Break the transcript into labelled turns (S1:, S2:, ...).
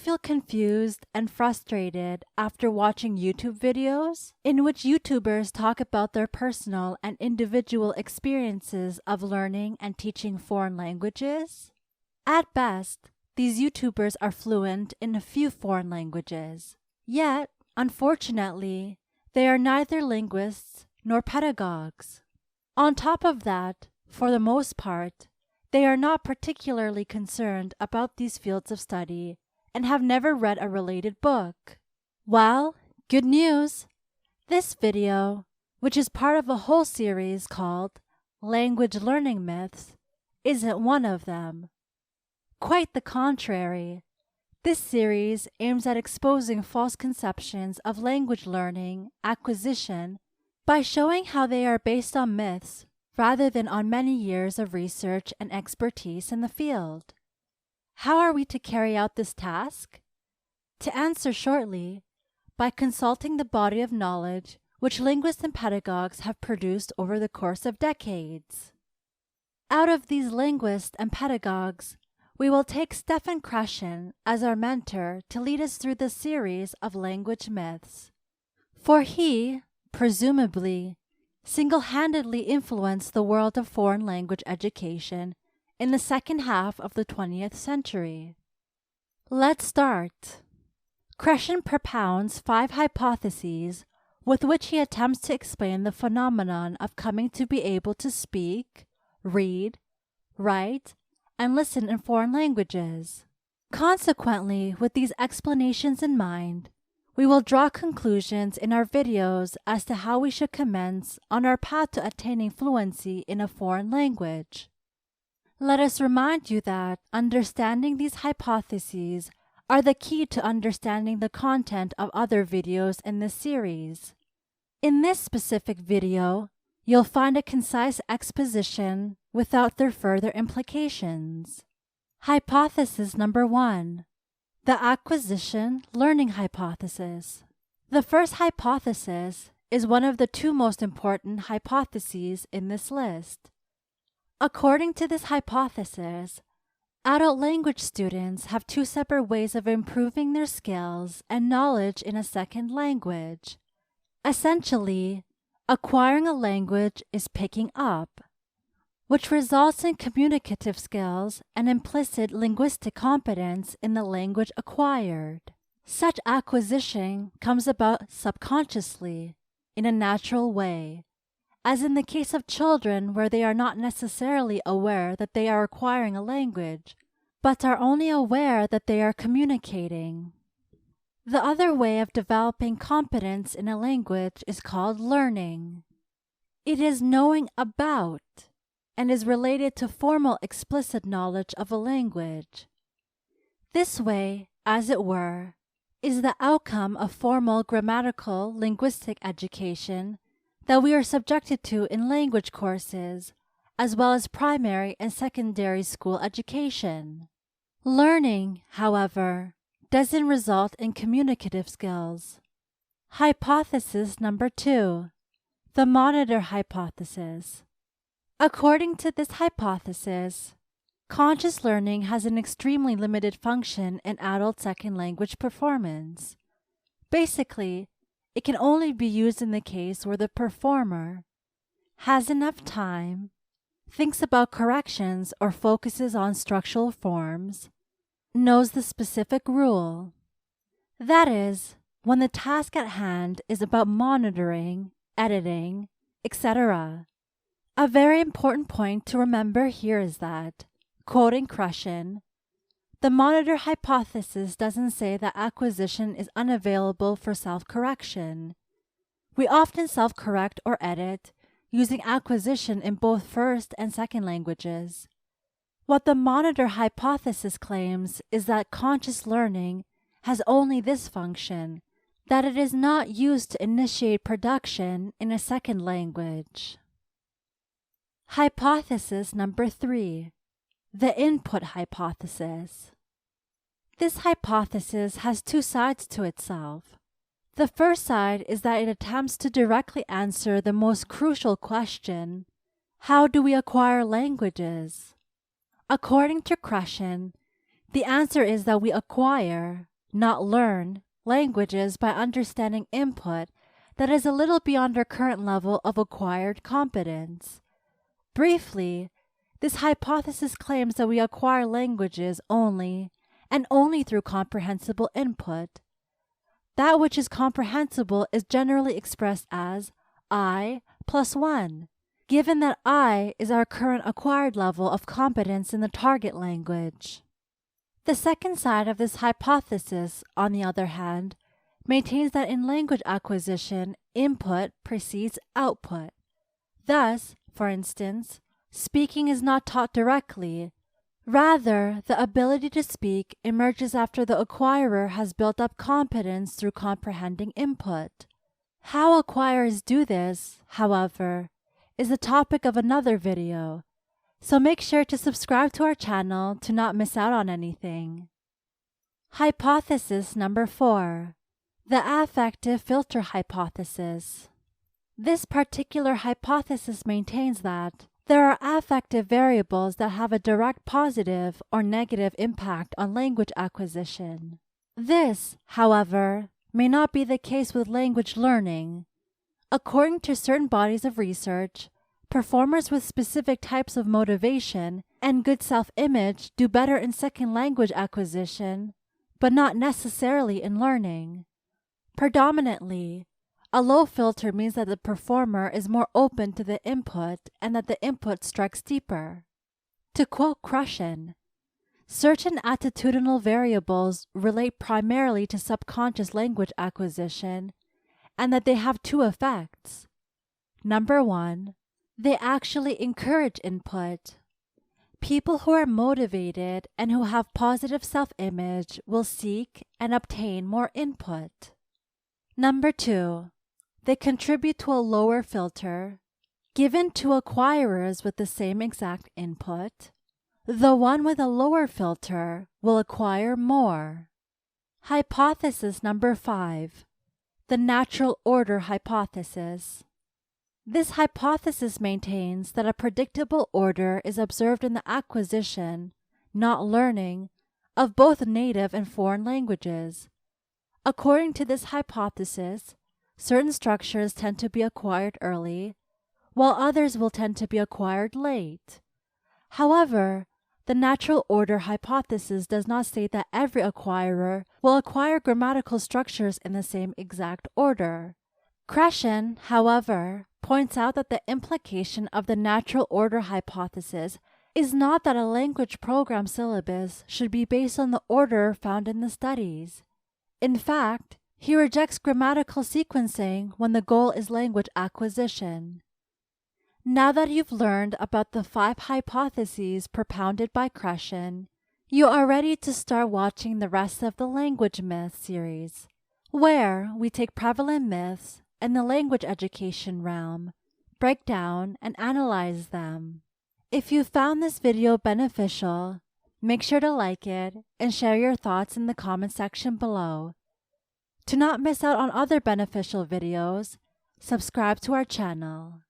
S1: feel confused and frustrated after watching YouTube videos in which YouTubers talk about their personal and individual experiences of learning and teaching foreign languages? At best, these YouTubers are fluent in a few foreign languages. Yet, unfortunately, they are neither linguists nor pedagogs. On top of that, for the most part, they are not particularly concerned about these fields of study and have never read a related book. Well, good news! This video, which is part of a whole series called Language Learning Myths, isn't one of them. Quite the contrary. This series aims at exposing false conceptions of language learning acquisition by showing how they are based on myths rather than on many years of research and expertise in the field. How are we to carry out this task? To answer shortly, by consulting the body of knowledge which linguists and pedagogs have produced over the course of decades. Out of these linguists and pedagogs, we will take Stephen Krashen as our mentor to lead us through this series of language myths. For he, presumably, single-handedly influenced the world of foreign language education in the second half of the 20th century. Let's start. Krashen propounds 5 hypotheses with which he attempts to explain the phenomenon of coming to be able to speak, read, write, and listen in foreign languages. Consequently, with these explanations in mind, we will draw conclusions in our videos as to how we should commence on our path to attaining fluency in a foreign language. Let us remind you that understanding these hypotheses are the key to understanding the content of other videos in this series. In this specific video, you'll find a concise exposition without their further implications. Hypothesis number 1. The acquisition learning hypothesis. The first hypothesis is one of the 2 most important hypotheses in this list. According to this hypothesis, adult language students have 2 separate ways of improving their skills and knowledge in a second language. Essentially, acquiring a language is picking up, which results in communicative skills and implicit linguistic competence in the language acquired. Such acquisition comes about subconsciously, in a natural way, as in the case of children where they are not necessarily aware that they are acquiring a language, but are only aware that they are communicating. The other way of developing competence in a language is called learning. It is knowing about and is related to formal explicit knowledge of a language. This way, as it were, is the outcome of formal grammatical linguistic education that we are subjected to in language courses, as well as primary and secondary school education. Learning, however, doesn't result in communicative skills. Hypothesis number 2. The monitor hypothesis. According to this hypothesis, conscious learning has an extremely limited function in adult second language performance. Basically, it can only be used in the case where the performer has enough time, thinks about corrections or focuses on structural forms, knows the specific rule. That is, when the task at hand is about monitoring, editing, etc. A very important point to remember here is that, quoting Krashen, the monitor hypothesis doesn't say that acquisition is unavailable for self-correction. We often self-correct or edit using acquisition in both first and second languages. What the monitor hypothesis claims is that conscious learning has only this function, that it is not used to initiate production in a second language. Hypothesis number 3. The input hypothesis. This hypothesis has 2 sides to itself. The first side is that it attempts to directly answer the most crucial question: how do we acquire languages? According to Krashen, the answer is that we acquire, not learn, languages by understanding input that is a little beyond our current level of acquired competence. Briefly, this hypothesis claims that we acquire languages only and only through comprehensible input. That which is comprehensible is generally expressed as I plus 1, given that I is our current acquired level of competence in the target language. The second side of this hypothesis, on the other hand, maintains that in language acquisition, input precedes output. Thus, for instance, speaking is not taught directly. Rather, the ability to speak emerges after the acquirer has built up competence through comprehending input. How acquirers do this, however, is the topic of another video, so make sure to subscribe to our channel to not miss out on anything. Hypothesis number 4. The affective filter hypothesis. This particular hypothesis maintains that there are affective variables that have a direct positive or negative impact on language acquisition. This, however, may not be the case with language learning. According to certain bodies of research, performers with specific types of motivation and good self-image do better in second language acquisition, but not necessarily in learning. Predominantly, a low filter means that the performer is more open to the input and that the input strikes deeper. To quote Krashen, certain attitudinal variables relate primarily to subconscious language acquisition and that they have two effects. Number 1, they actually encourage input. People who are motivated and who have positive self-image will seek and obtain more input. Number 2, they contribute to a lower filter. Given to acquirers with the same exact input, the one with a lower filter will acquire more. Hypothesis number 5. The natural order hypothesis. This hypothesis maintains that a predictable order is observed in the acquisition, not learning, of both native and foreign languages. According to this hypothesis, certain structures tend to be acquired early, while others will tend to be acquired late. However, the natural order hypothesis does not state that every acquirer will acquire grammatical structures in the same exact order. Krashen, however, points out that the implication of the natural order hypothesis is not that a language program syllabus should be based on the order found in the studies. In fact, he rejects grammatical sequencing when the goal is language acquisition. Now that you've learned about the 5 hypotheses propounded by Krashen, you are ready to start watching the rest of the Language Myth series, where we take prevalent myths in the language education realm, break down and analyze them. If you found this video beneficial, make sure to like it and share your thoughts in the comment section below. To not miss out on other beneficial videos, subscribe to our channel.